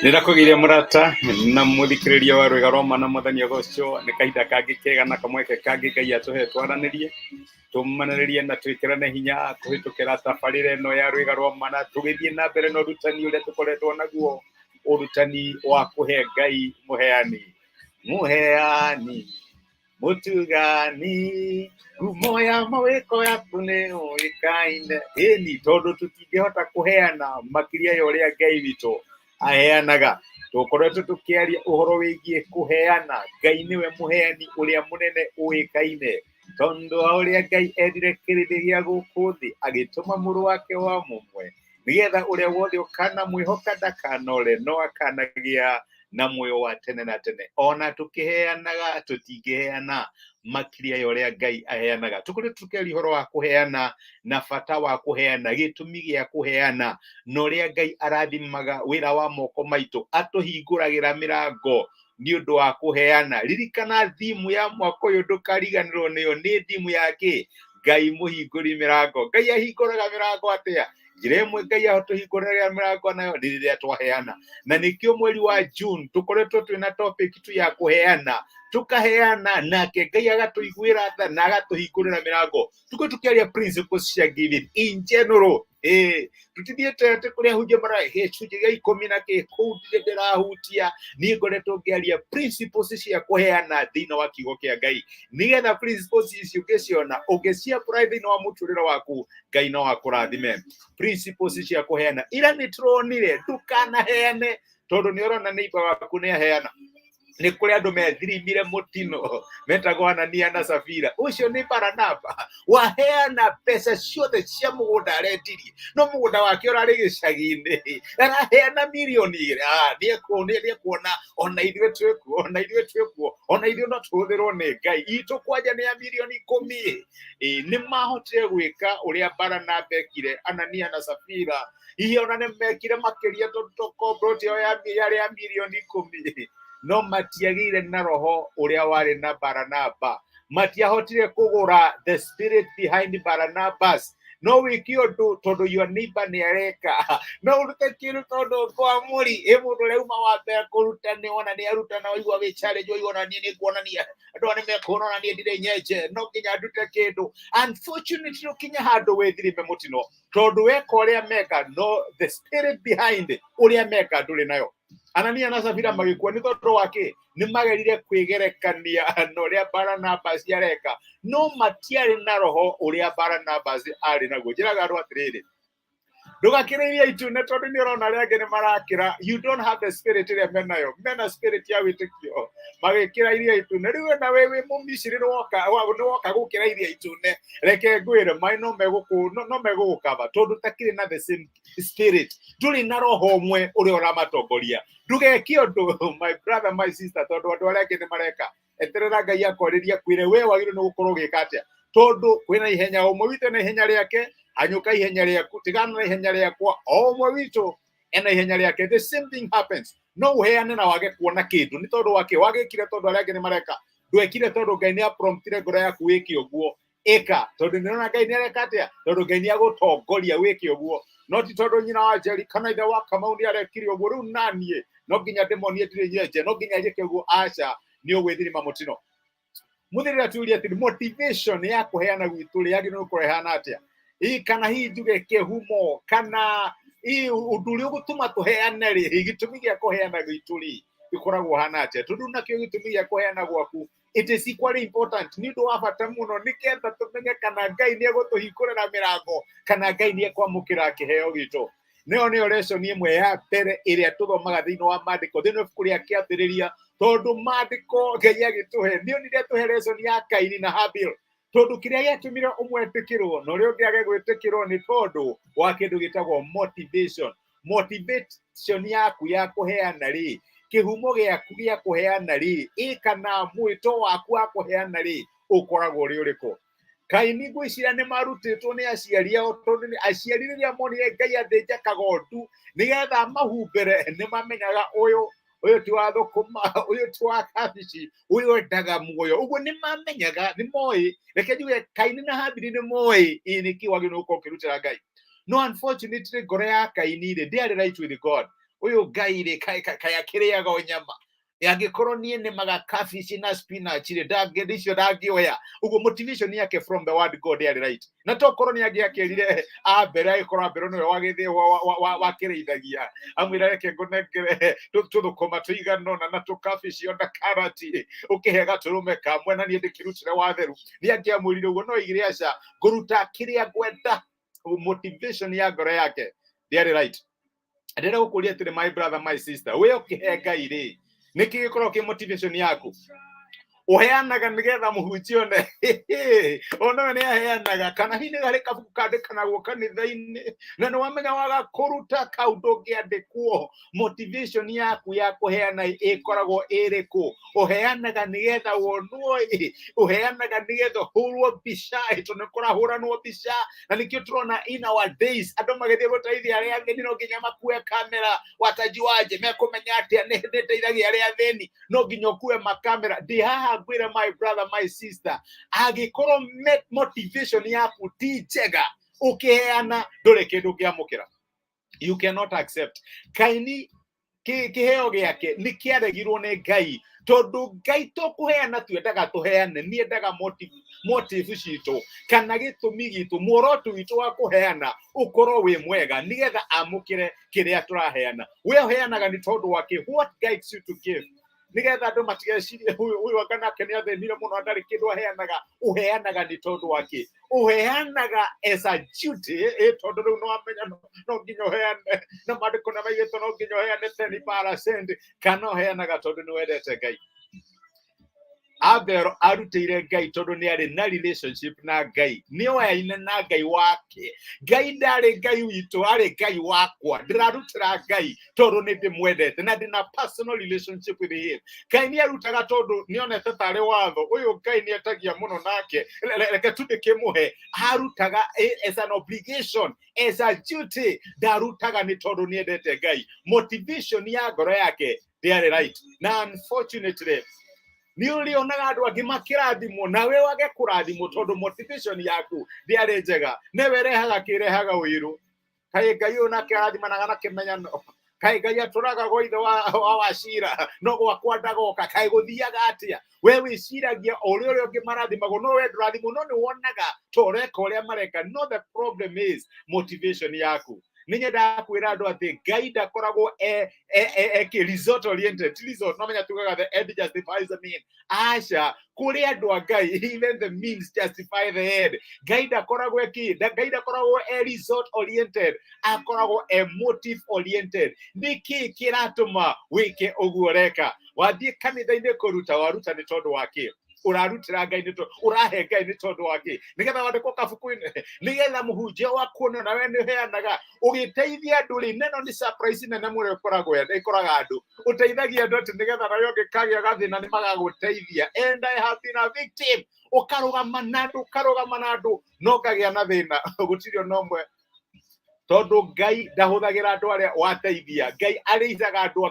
Nĩndakũgeithia mũrata na mũthikĩrĩria wa rwĩga rwa mana mũthenya ũcio nĩ kahinda kangĩ kega na kamweke kangĩ Ngai atũhe twaranĩrie tũmanĩrĩrie na twĩkĩrane hinya kũhĩtũkĩra tabarĩra ĩno ya rwĩga rwa mana tũgĩthiĩ na mbere na ũrutani ũrĩa tũkoretwo naguo, ũrutani wa kũhe Ngai mũheani. Mũheani mũtugani ngumo ya mawĩko yaku nĩ ũĩkaine. Ĩni tondũ tũtingĩhota kũheana makĩria ya ũrĩa Ngai witũ aheanaga. Tũkoretwo tũkĩaria ũhoro wĩgiĩ kũheana. Ngai nĩwe mũheani ũrĩa mũnene ũĩkaine, tondũ wa ũrĩa Ngai endire kĩrĩndĩ gĩa gũkũ thĩ agĩtũma mũrũ wake wa mũmwe, nĩgetha ũrĩa wothe ũkanamwĩhoka ndakanore no akanagĩa na muoyo wa tene na tene. Ona tũkĩheanaga tũtingĩheana makĩria ya ũrĩa Ngai aheanaga. Tũkoretwo tũkĩaria ũhoro wa kũheana na bata wa kũheana, gĩtũmi gĩa kũheana, na ũrĩa Ngai arathimaga wĩra wa moko maitũ, atũhingũragĩra mĩrango nĩ ũndũ wa kũheana. Ririkana thimu ya mwaka ũyũ ndũkariganĩrwo nĩyo, nĩ thimu yake Ngai mũhingũri mĩrango. Ngai ahingũraga mĩrango atĩa? Njĩra ĩmwe Ngai atũhingũragĩra mĩrango nayo nĩ rĩrĩa twaheana. Na nĩkĩo mweri wa June tũkoretwo twĩna topic tu ya kũheana, tukaheana nake Ngai agatũiguĩra tha na agatũhingũrĩra mĩrango. Tuko tukĩaria principles cia giving in general. Tutithiĩte atĩ kũrĩa hunjia marahe gĩcunjĩ gĩa 10 na kĩ kũu ndĩrahutia. Niĩ ngoretwo ngĩaria principles cia kũheana thĩinĩ wa kiugo kĩa Ngai, nĩgetha principles icio ũngĩciona ũngĩci-apply thĩinĩ wa mũtũrĩre waku, Ngai no akũrathime. Principles cia kũheana, ira nĩ tũronire ndũkanaheane tondũ nĩ ũrona neighbor waku nĩ aheana. Nĩ kũrĩ andũ methirimire mũtino metagwo Anania na Safira. Ũcio nĩ Baranaba, waheana mbeca ciothe cia mũgũnda arendirie, no mũgũnda wake ũrarĩ gĩcagi-inĩ, araheana mirioni nĩekuona ona ithuĩ twĩkuo, ona ithuĩ twĩkuo, ona ithuĩ no tũhũthĩrwo nĩ Ngai. Itũ kwanja nĩ ya mirioni 10. Nĩ mahotire gwĩka ũrĩa Baranaba ekire Anania na Safira. Hihi ona nĩ mekire makĩria tondũ tokombroti yao yarĩ ya mirioni 10. No matiagĩire na roho ũrĩa warĩ na Baranaba. Matiahotire kũgũra the spirit behind Barnabas. No wĩke ũndũ tondũ your neighbor nĩ areka. No ũrute kĩndũ tondũ kwa mũri mũndũ ũrĩa uma wa mbere kũruta nĩ ona nĩ aruta na waigua wĩ challenge, waigua ona niĩ nĩ kuonania andũ nĩ mekuona ona niĩ ndirĩ nyenje, no nginya ndute kĩndũ. Unfortunately ũkinya handũ wĩthirime mũtino tondũ weka ũrĩa meka, no the spirit behind ũrĩa meka ndũrĩ nayo. Anania na Safira magĩkua nĩ tondũ wake nĩ magerire kwĩgerekania na ũrĩa Baranabas areka, no matiarĩ na roho ũrĩa Baranabas arĩ naguo. Njĩraga andũ atĩrĩrĩ, ndũgakĩrĩria itune tondũ nĩ ũrona arĩa angĩ nĩ marakĩra. You don't have the spirit ĩrĩa menayo, mena spirit ya wĩtĩkio, magĩkĩra iria itune. Rĩu na wĩ Mũmisiri nĩ woka gũkĩra iria itune, reke ngwĩre maĩ no megũgũkaba tondũ takĩrĩ na the same spirit, ndũrĩ na roho ũmwe ũrĩa ũramatongoria. Ndũgeke ũndũ my brother my sister tondũ andũ arĩa angĩ nĩ mareka. Eterera Ngai akwarĩria kwĩre we wagĩrĩirwo nĩ gũkorwo ũgĩka atĩa, tondũ kwĩna ihenya, ũmwe witũ na ihenya rĩake, hanyũka ihenya rĩaku, tigana na ihenya rĩakwa, o ũmwe witũ ena ihenya rĩake. The same thing happens. No ũheane na wage kuona kĩndũ nĩ tondũ wake wagĩkire tondũ arĩa angĩ nĩ mareka. Ndwekire tondũ Ngai nĩ apromptire ngoro yaku wĩke ũguo. Ĩka tondũ nĩ ũrona Ngai nĩ areka atĩa, tondũ Ngai nĩ agũtongoria wĩke ũguo, no ti tondũ nyina wa Njeri kana ithe wa Kamau nĩ arekire ũguo. Rĩu naniĩ no nginya ndĩmonie ndirĩ nyenje, no nginya njĩke ũguo. Aca, nĩ ũgwĩthirima mũtino. Mũthĩrĩra tuurie atĩ motivation ya kũheana gwitũ rĩ yagĩrĩirwo gũkorwo ĩhana atĩa? Kana hihi njuge kĩhumo kana ũndũ ũrĩa ũgũtũma tũheane rĩ, gĩtũmi gĩa kũheana gwitũ rĩ gĩkoragwo hana atĩa? Tondũ nakĩo gĩtũmi gĩa kũheana gwaku it is equally important, nĩ ũndũ wa bata mũno, nĩgetha tũmenye kana Ngai nĩ egũtũhingũrĩra mĩrango kana Ngai nĩ ekwamũkĩra kĩheo gitũ. Nĩyo lesson ĩmwe ya mbere ĩrĩa tũthomaga thĩinĩ wa maandĩko, thĩinĩ wa ibuku rĩa kĩambĩrĩria, tondũ maandĩko Ngai agĩtũhe, nĩ onire tũhe lesson ya Kaini na Habil. Tondũ kĩrĩa gĩatũmire ũmwe etĩkĩrwo na ũrĩa ũngĩ age gwĩtĩkĩrwo nĩ tondũ wa kĩndũ gĩtagwo motivation. Motivation yaku ya kũheana rĩ, kĩhumo gĩaku gĩa kũheana rĩ, kana mwĩto waku wa kũheana rĩ, ũkoragwo ũrĩ ũrĩkũ? Kaini ngwĩciria nĩ marutĩtwo nĩ aciari ao, tondũ aciari rĩrĩa monire Ngai athĩnja kagondu nĩgetha mahumbĩre, nĩ mamenyaga ũyũ ti wa thũkũma, ũyũ ti wa kabici, ũyũ endaga muoyo. Ũguo nĩ mamenyaga, nĩ moĩ, reke njuge Kaini na Habili nĩ moĩ nĩkĩ wagĩrĩirwo gũkorwo ũkĩrutĩra Ngai. No unfortunately ngoro ya Kaini rĩ ndĩarĩ right with God. uyu Ngai ri kaya kiriaga nyama yangikorwo nie nĩ maga cabbage na spinach ri ndangĩcio ndangĩoya uguo motivation yake from the word God yari right na tokorwo nĩ angĩakĩrire ambere agĩkorwo ambere nĩwe wagĩthĩ wakĩrĩithagia amwĩra reke ngũnengere tũthũkũma tũigana na tũcabbage ona karati ũkĩhe gatũrũme kamwe na niĩ ndĩkĩrutĩre watheru nĩ angĩamwĩrire ũguo no igĩrĩ aca ngũruta kĩrĩa ngwenda motivation ya ngoro yake ndĩarĩ right. Ndĩrenda gũkũria atĩrĩ my brother my sister we ũkĩhe Ngai rĩ niki gikorwo ki motivation yaku uheanaga nigetha muhunjio ne ono ne aheanaga kana hini gari kabuku kandikanagwo kanitha-ini na no wamenya waga kuruta kaundu ngiandikwo motivation yaku ya kuheana ikoragwo iriku uheanaga nigetha wonwo uheanaga nigetha hurwo mbica itonekora huranwo mbica na nikio turona in our days andu magithie gutaithia aria atheni no nginya makue kamera watajuaje mekumenya atia ni ndeithagia aria atheni no nginya kue makamera ndi haha gwire my brother my sister agikorwo motivation yaku ti njega ukiheana nduri kindu kiamukira you cannot accept kaini kiheo giake ni kiaregirwo ni Ngai tondu Ngai to kuheana twendaga tuheane ni endaga motive ciitũ kana gitumi gitu muoroto witu wa kuheana ukorwo wi mwega nigetha amukire kiria turaheana we uheanaga ni tondu wake what guides you to give nigetha andu matigecirie huyu wakanake ni athenire muno andari kindu aheanaga uheanaga ni tondu wake uheanaga as a duty tondu riu no amenya no nginya uheane na mandiko na maigĩtwo no nginya uheane 10% kana uheanaga tondu ni wendete Ngai. Abel arutĩire Ngai tondu ni ari na relationship na Ngai ni oyaine na Ngai wake Ngai ndari Ngai witu ari Ngai wakwa ndirarutĩra Ngai tondu ni ndimwendete na ndina personal relationship with him. Ngai ni arutaga tondu ni onete tari watho uyu Ngai ni etagia muno nake reke tundikimuhe arutaga as an obligation as a duty ndarutaga ni tondu ni endete Ngai motivation ya ngoro yake ndĩarĩ right na unfortunately ni ulionaga andu angi makirathimwo nawe wage kurathimwo tondu motivation yaku ndiarĩ njega newe rehaga kirehaga wiru kai Ngai ona kirathimanaga na kimenyano kai Ngai aturaga go ithe wa wacira no gwakwa ndagoka kai guthiaga atia we wiciragia uri ungi marathimago no we ndurathimwo no ni wonaga toreka uria mareka no the problem is motivation yaku ninyenda kwira andu ati Ngai ndakoragwo result oriented result no menya tugaga the end justifies the mean asha kuri andu a Ngai even the means justify the end Ngai ndakoragwo Ngai ndakoragwo result oriented akoragwo motive oriented niki kiratuma wike uguo reka wathie kanitha-ini kuruta waruta ni tondu wake urarutira Ngai ni tondu urahe Ngai ni tondu wake nigetha wandikwo kabuku-ini nigetha muhunjia wa kuona nawe ni heanaga ugiteithia andu ri neno ni surprise nene mũno ikoraga andu uteithagia andu ati nigetha nawe ungikagia gathina ni magaguteithia and I have been a victim ukarugama na andu no kagia na thina gutirio nomwe tondu Ngai ndahuthagira andu aria wateithia Ngai ariithaga andu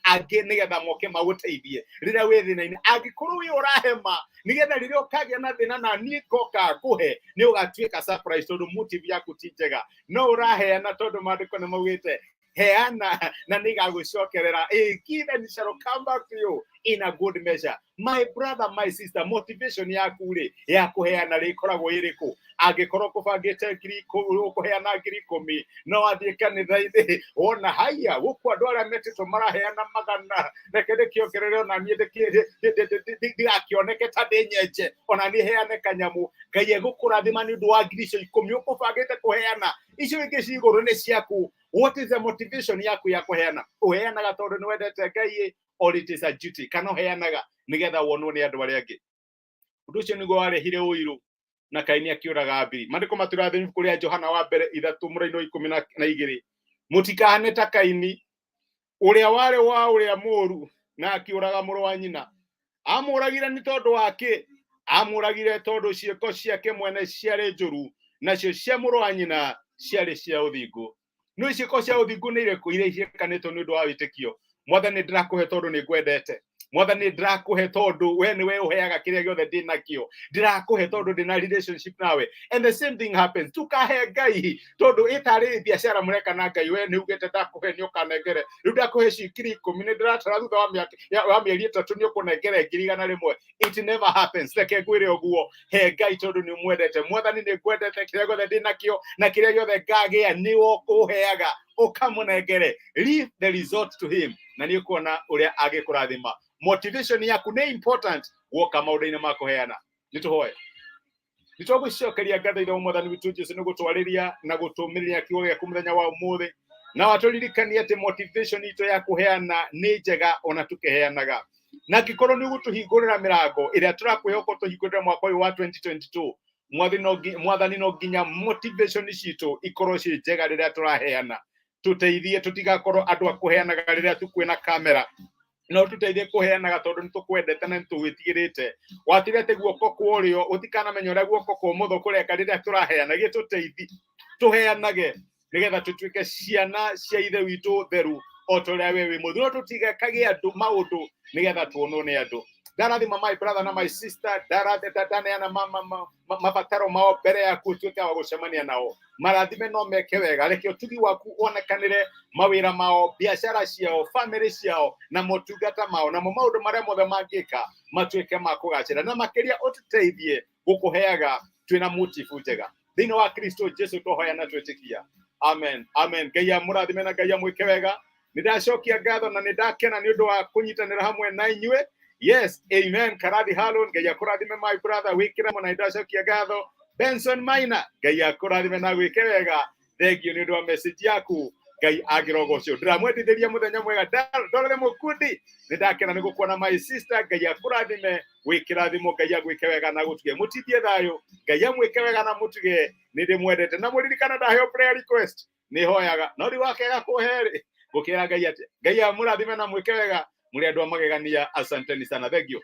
ake nigetha moke maguteithie riria wi thina-ini angikorwo wi urahema nigetha riria ukagia na thina na ni ngoka nguhe ni ugatuika surprise tondu motive yaku ti njega no uraheana tondu mandiko ni maugite heana na nigagucokerera give and shall come back to you in a good measure. My brother my sister motivation yaku ri ya kuheana ri koragwo iriku angikorwo kubangite ngiri kuheana ngiri 10 no athie kanitha-ini ona haya guku andu aria metitwo maraheana magana reke ndikiongerere ona nie ndikioneke ta ndinyenje ona nie heane kanyamu Ngai egukurathima ni undu wa ngiri icio 10 ukubangite kuheana icio ingi ciguru ni ciaku. What is the motivation yaku ya kuheana? Uheanaga tondu ni wendete Ngai or it is a duty? Kana uheanaga nigetha wonwo ni andu aria angi? Undu ucio niguo warehire uiru na Kaini akiuraga Abili. Mandiko maturathimi kuria Johana wa mbere 3:12 mutikahane ta Kaini uria wari wa uria muru na akiuraga muru wa nyina. Amuragire ni tondu wake amuragire tondu ciiko ciake mwene ciari njuru nacio cia muru wa nyina ciari cia uthingu. No ciiko cia uthingu ni ireku iria ciekanĩtwo ni undu wa witikio. Mwathani ndirakuhe tondu ni ngwendete Mwathani ndirakuhe tondu we niwe uheaga kiria giothe ndinakio, ndirakuhe tondu ndina relationship nawe. And the same thing happens. Tukahe Ngai tondu itari biashara mureka na Ngai, we ni ugete ndakuhe ni ukanengere, riu ndakuhe cikiri 10 ni ndiratara thutha wa mieri 3 ni ukunengere 100,000. It never happens. Reke ngwire uguo, he Ngai tondu ni mwendete. Mwathani ni ngwendete, kiria giothe ndinakio na kiria giothe ngagia ni ukuheaga, ukamunengere. Leave the result to him, na ni ukuona uria agikurathima. Motivation yaku ni important woka maundu-ini ma kuheana. Nituhoye nitwagwicokeria ngatho ithe Mwathani witu Jesu ni gutwariria na gutumiria kiugo giaku muthenya wa umuthi, na waturirikania ati motivation itu ya kuheana ni njega ona tukiheanaga, na gikorwo ni gutuhingurira mirango iria turakwihoka tuhingurira mwaka uyu wa 2022. Mwathani no nginya motivation citu ikorwo ci njega riria turaheana. Tuteithie tutigakorwo andu a kuheanaga riria tukwina kamera, no tuteithie kuheanaga tondu ni tukwendete na nitugwitigirite. Watirete guoko kwa urio utikanamenya uria guoko kwa umotho kureka riria turaheanaga. Tuteithie tuheanage nigetha tutuike ciana cia ithe witu theru o turia we wi muthu. Tutigekagie andu maundu nigetha tuonwo ni andu. Ndarathima my brother na my sister, ndarathetaneana mabataro mao mbere yaku tuike wa gucemania nao. Marathime no meke wega, reke utugi waku onekanire mawira mao, biashara ciao, family ciao na motungata mao, na maundu maria mothe mangika matuike ma kugacira, na makiria ututeithie gukuheaga twina motive njega thiini wa Kristo Jesu tuhoya na twitikia. Amen, amen. Ngai amurathime na Ngai amwike wega. Nindacokia ngatho na nindakena ni undu wa kunyitanira hamwe na inyue. Yes, amen. Karathi Harun, Ngai akurathime my brother, wikira mo na nindaciokia ngatho. Benson Maina, Ngai akurathime na gwike wega. Thank you ni undu wa message yaku. Ngai agirogocio. Ndiramwendithiria muthenya mwega. Ndorere mukundi nindakena ni gukuona my sister. Ngai akurathime, wikira thimo, Ngai agwike wega na gutige mutithie thayo. Ngai amwike wega na mutige nindimwendete, na muririkana ndaheo prayer request ni hoyaga no ri wake gakuhere gukira Ngai ati Ngai amurathime na mwike wega. Muri andu a magegania. Asanteni sana. Thank you.